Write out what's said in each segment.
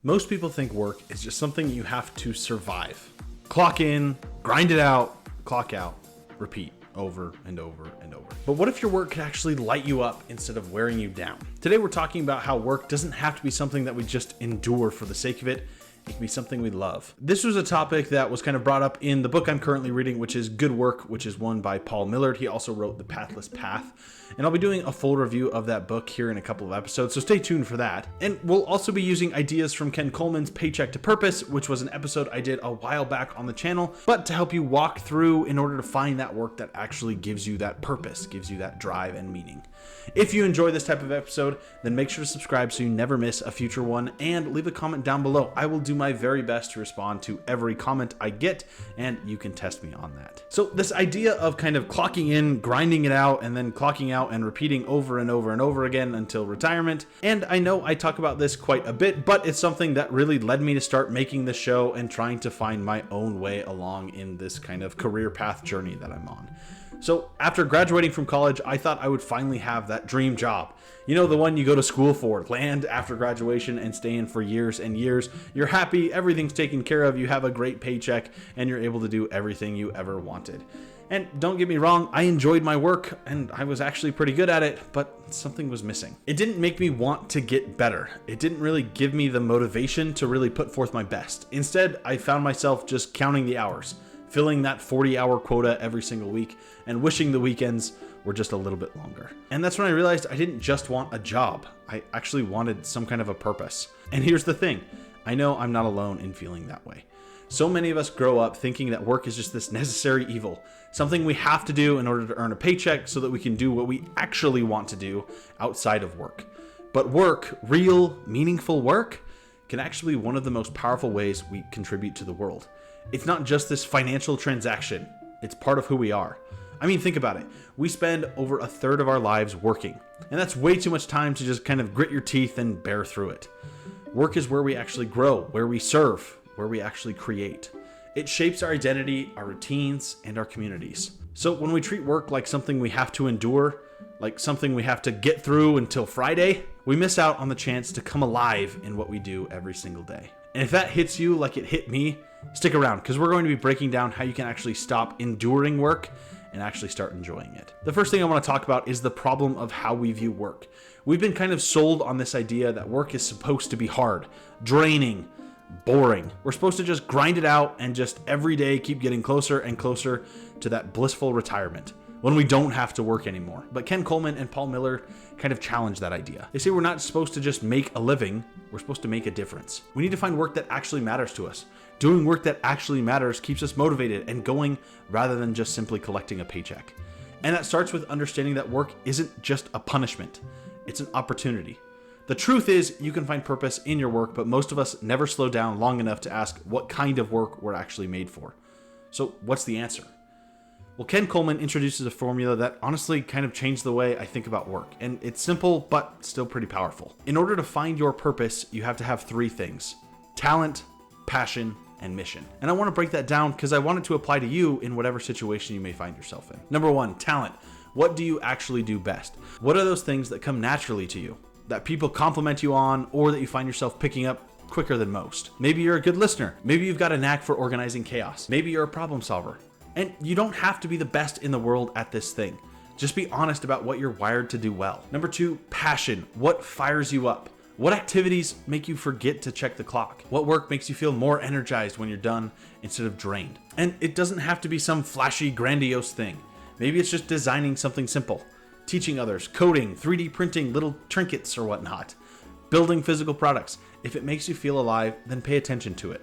Most people think work is just something you have to survive. Clock in, grind it out, clock out, repeat over and over and over. But what if your work could actually light you up instead of wearing you down? Today we're talking about how work doesn't have to be something that we just endure for the sake of it. It can be something we love. This was a topic that was kind of brought up in the book I'm currently reading, which is Good Work, which is one by Paul Millard. He also wrote The Pathless Path. And I'll be doing a full review of that book here in a couple of episodes, so stay tuned for that. And we'll also be using ideas from Ken Coleman's Paycheck to Purpose, which was an episode I did a while back on the channel, but to help you walk through in order to find that work that actually gives you that purpose, gives you that drive and meaning. If you enjoy this type of episode, then make sure to subscribe so you never miss a future one, and leave a comment down below. I will do my very best to respond to every comment I get, and you can test me on that. So this idea of kind of clocking in, grinding it out, and then clocking out and repeating over and over and over again until retirement. And I know I talk about this quite a bit, but it's something that really led me to start making the show and trying to find my own way along in this kind of career path journey that I'm on. So after graduating from college, I thought I would finally have that dream job. You know, the one you go to school for, land after graduation and stay in for years and years. You're happy, everything's taken care of, you have a great paycheck, and you're able to do everything you ever wanted. And don't get me wrong, I enjoyed my work and I was actually pretty good at it, but something was missing. It didn't make me want to get better. It didn't really give me the motivation to really put forth my best. Instead, I found myself just counting the hours, filling that 40-hour quota every single week, and wishing the weekends were just a little bit longer. And that's when I realized I didn't just want a job. I actually wanted some kind of a purpose. And here's the thing, I know I'm not alone in feeling that way. So many of us grow up thinking that work is just this necessary evil, something we have to do in order to earn a paycheck so that we can do what we actually want to do outside of work. But work, real, meaningful work, can actually be one of the most powerful ways we contribute to the world. It's not just this financial transaction, it's part of who we are. I mean, think about it. We spend over a third of our lives working, and that's way too much time to just kind of grit your teeth and bear through it. Work is where we actually grow, where we serve, where we actually create. It shapes our identity, our routines, and our communities. So when we treat work like something we have to endure, like something we have to get through until Friday, we miss out on the chance to come alive in what we do every single day. And if that hits you like it hit me, stick around, because we're going to be breaking down how you can actually stop enduring work and actually start enjoying it. The first thing I want to talk about is the problem of how we view work. We've been kind of sold on this idea that work is supposed to be hard, draining, boring. We're supposed to just grind it out and just every day keep getting closer and closer to that blissful retirement when we don't have to work anymore. But Ken Coleman and Paul Millard kind of challenge that idea. They say we're not supposed to just make a living, we're supposed to make a difference. We need to find work that actually matters to us. Doing work that actually matters keeps us motivated and going rather than just simply collecting a paycheck. And that starts with understanding that work isn't just a punishment, it's an opportunity. The truth is, you can find purpose in your work, but most of us never slow down long enough to ask what kind of work we're actually made for. So what's the answer? Well, Ken Coleman introduces a formula that honestly kind of changed the way I think about work, and it's simple, but still pretty powerful. In order to find your purpose, you have to have three things: talent, passion, and mission. And I want to break that down because I want it to apply to you in whatever situation you may find yourself in. Number one, talent. What do you actually do best? What are those things that come naturally to you, that people compliment you on, or that you find yourself picking up quicker than most? Maybe you're a good listener. Maybe you've got a knack for organizing chaos. Maybe you're a problem solver. And you don't have to be the best in the world at this thing. Just be honest about what you're wired to do well. Number two, passion. What fires you up? What activities make you forget to check the clock? What work makes you feel more energized when you're done instead of drained? And it doesn't have to be some flashy, grandiose thing. Maybe it's just designing something simple, teaching others, coding, 3D printing little trinkets or whatnot, building physical products. If it makes you feel alive, then pay attention to it.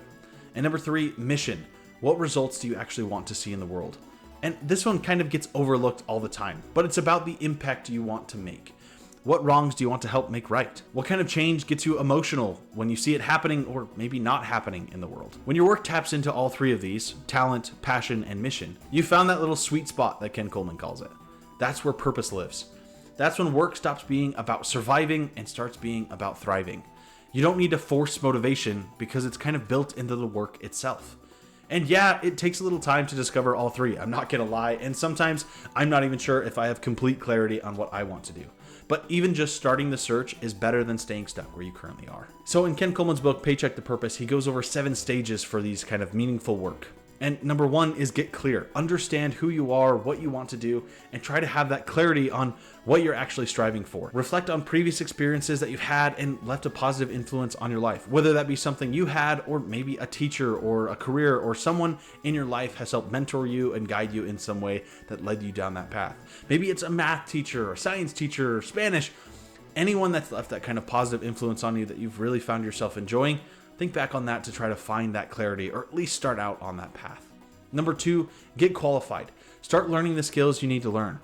And number three, mission. What results do you actually want to see in the world? And this one kind of gets overlooked all the time, but it's about the impact you want to make. What wrongs do you want to help make right? What kind of change gets you emotional when you see it happening or maybe not happening in the world? When your work taps into all three of these, talent, passion, and mission, you found that little sweet spot that Ken Coleman calls it. That's where purpose lives. That's when work stops being about surviving and starts being about thriving. You don't need to force motivation because it's kind of built into the work itself. And yeah, it takes a little time to discover all three. I'm not gonna lie. And sometimes I'm not even sure if I have complete clarity on what I want to do. But even just starting the search is better than staying stuck where you currently are. So in Ken Coleman's book, Paycheck to Purpose, he goes over 7 stages for these kind of meaningful work. And number 1 is get clear. Understand who you are, what you want to do, and try to have that clarity on what you're actually striving for. Reflect on previous experiences that you've had and left a positive influence on your life, whether that be something you had or maybe a teacher or a career or someone in your life has helped mentor you and guide you in some way that led you down that path. Maybe it's a math teacher or science teacher or Spanish. Anyone that's left that kind of positive influence on you that you've really found yourself enjoying, think back on that to try to find that clarity or at least start out on that path. Number 2, get qualified. Start learning the skills you need to learn.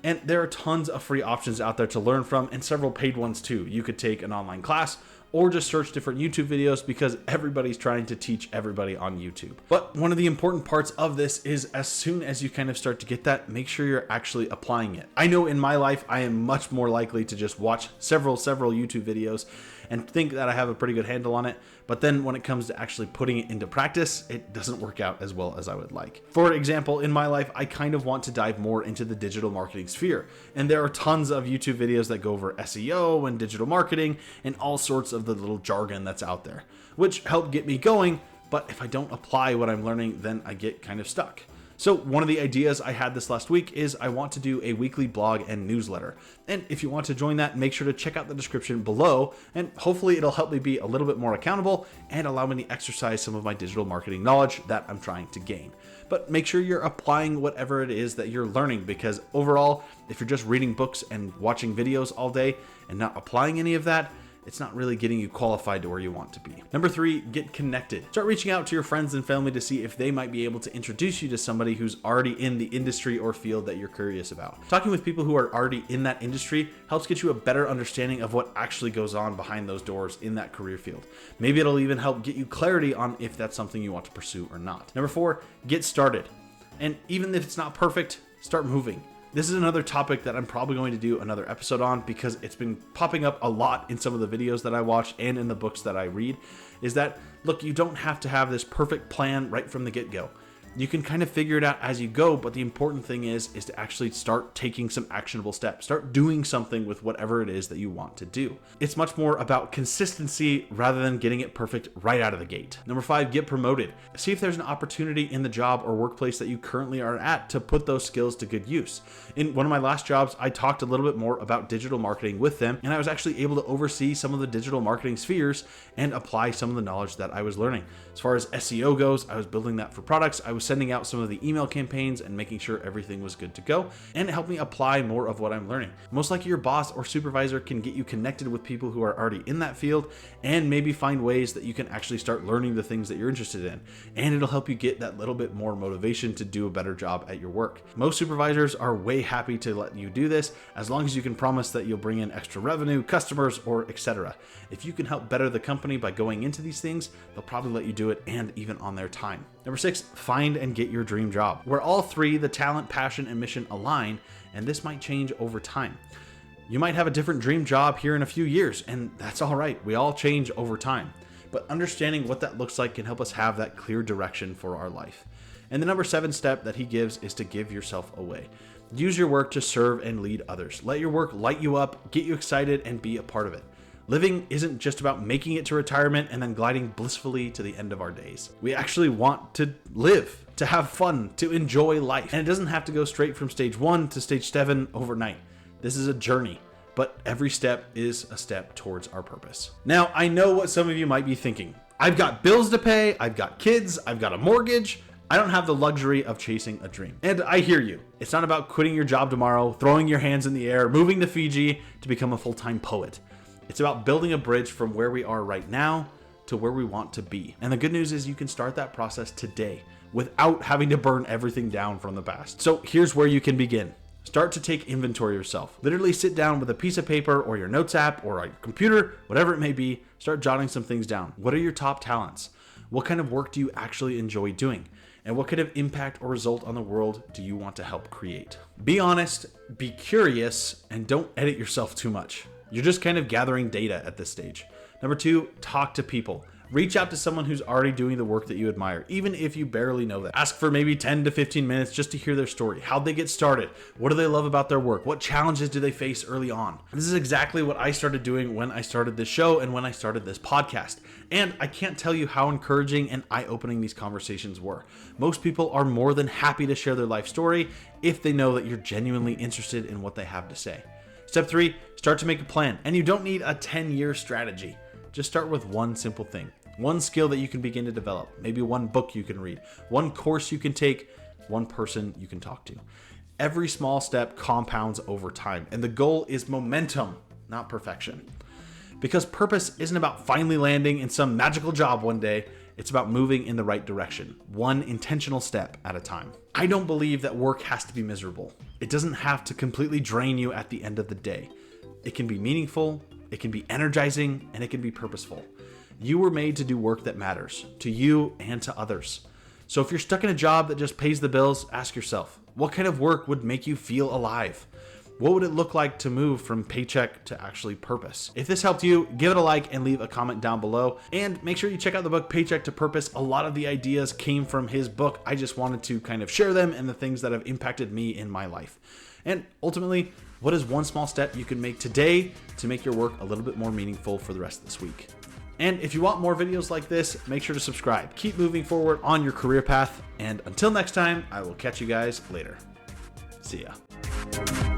And there are tons of free options out there to learn from and several paid ones too. You could take an online class or just search different YouTube videos because everybody's trying to teach everybody on YouTube. But one of the important parts of this is as soon as you kind of start to get that, make sure you're actually applying it. I know in my life, I am much more likely to just watch several YouTube videos and think that I have a pretty good handle on it. But then when it comes to actually putting it into practice, it doesn't work out as well as I would like. For example, in my life, I kind of want to dive more into the digital marketing sphere. And there are tons of YouTube videos that go over SEO and digital marketing and all sorts of the little jargon that's out there, which help get me going. But if I don't apply what I'm learning, then I get kind of stuck. So one of the ideas I had this last week is I want to do a weekly blog and newsletter. And if you want to join that, make sure to check out the description below, and hopefully it'll help me be a little bit more accountable and allow me to exercise some of my digital marketing knowledge that I'm trying to gain. But make sure you're applying whatever it is that you're learning, because overall, if you're just reading books and watching videos all day and not applying any of that, it's not really getting you qualified to where you want to be. Number 3, get connected. Start reaching out to your friends and family to see if they might be able to introduce you to somebody who's already in the industry or field that you're curious about. Talking with people who are already in that industry helps get you a better understanding of what actually goes on behind those doors in that career field. Maybe it'll even help get you clarity on if that's something you want to pursue or not. Number 4, get started. And even if it's not perfect, start moving. This is another topic that I'm probably going to do another episode on because it's been popping up a lot in some of the videos that I watch and in the books that I read, is that, look, you don't have to have this perfect plan right from the get-go. You can kind of figure it out as you go, but the important thing is to actually start taking some actionable steps. Start doing something with whatever it is that you want to do. It's much more about consistency rather than getting it perfect right out of the gate. Number 5, get promoted. See if there's an opportunity in the job or workplace that you currently are at to put those skills to good use. In one of my last jobs, I talked a little bit more about digital marketing with them, and I was actually able to oversee some of the digital marketing spheres and apply some of the knowledge that I was learning. As far as SEO goes, I was building that for products. I was sending out some of the email campaigns and making sure everything was good to go, and it helped me apply more of what I'm learning. Most likely your boss or supervisor can get you connected with people who are already in that field and maybe find ways that you can actually start learning the things that you're interested in, and it'll help you get that little bit more motivation to do a better job at your work. Most supervisors are way happy to let you do this as long as you can promise that you'll bring in extra revenue, customers, or etc. If you can help better the company by going into these things, they'll probably let you do it, and even on their time. Number 6, find and get your dream job, where all 3, the talent, passion, and mission align, and this might change over time. You might have a different dream job here in a few years, and that's all right. We all change over time. But understanding what that looks like can help us have that clear direction for our life. And the number 7 step that he gives is to give yourself away. Use your work to serve and lead others. Let your work light you up, get you excited, and be a part of it. Living isn't just about making it to retirement and then gliding blissfully to the end of our days. We actually want to live, to have fun, to enjoy life. And it doesn't have to go straight from stage 1 to stage 7 overnight. This is a journey, but every step is a step towards our purpose. Now, I know what some of you might be thinking. I've got bills to pay, I've got kids, I've got a mortgage. I don't have the luxury of chasing a dream. And I hear you. It's not about quitting your job tomorrow, throwing your hands in the air, moving to Fiji to become a full-time poet. It's about building a bridge from where we are right now to where we want to be. And the good news is you can start that process today without having to burn everything down from the past. So here's where you can begin. Start to take inventory of yourself. Literally sit down with a piece of paper or your notes app or a computer, whatever it may be, start jotting some things down. What are your top talents? What kind of work do you actually enjoy doing? And what kind of impact or result on the world do you want to help create? Be honest, be curious, and don't edit yourself too much. You're just kind of gathering data at this stage. Number 2, talk to people. Reach out to someone who's already doing the work that you admire, even if you barely know them. Ask for maybe 10 to 15 minutes just to hear their story. How'd they get started? What do they love about their work? What challenges do they face early on? This is exactly what I started doing when I started this show and when I started this podcast. And I can't tell you how encouraging and eye-opening these conversations were. Most people are more than happy to share their life story if they know that you're genuinely interested in what they have to say. Step 3, start to make a plan. And you don't need a 10-year strategy. Just start with one simple thing. One skill that you can begin to develop. Maybe one book you can read. One course you can take. One person you can talk to. Every small step compounds over time. And the goal is momentum, not perfection. Because purpose isn't about finally landing in some magical job one day. It's about moving in the right direction, one intentional step at a time. I don't believe that work has to be miserable. It doesn't have to completely drain you at the end of the day. It can be meaningful, it can be energizing, and it can be purposeful. You were made to do work that matters, to you and to others. So if you're stuck in a job that just pays the bills, ask yourself, what kind of work would make you feel alive? What would it look like to move from paycheck to actually purpose? If this helped you, give it a like and leave a comment down below. And make sure you check out the book Paycheck to Purpose. A lot of the ideas came from his book. I just wanted to kind of share them and the things that have impacted me in my life. And ultimately, what is one small step you can make today to make your work a little bit more meaningful for the rest of this week? And if you want more videos like this, make sure to subscribe. Keep moving forward on your career path. And until next time, I will catch you guys later. See ya.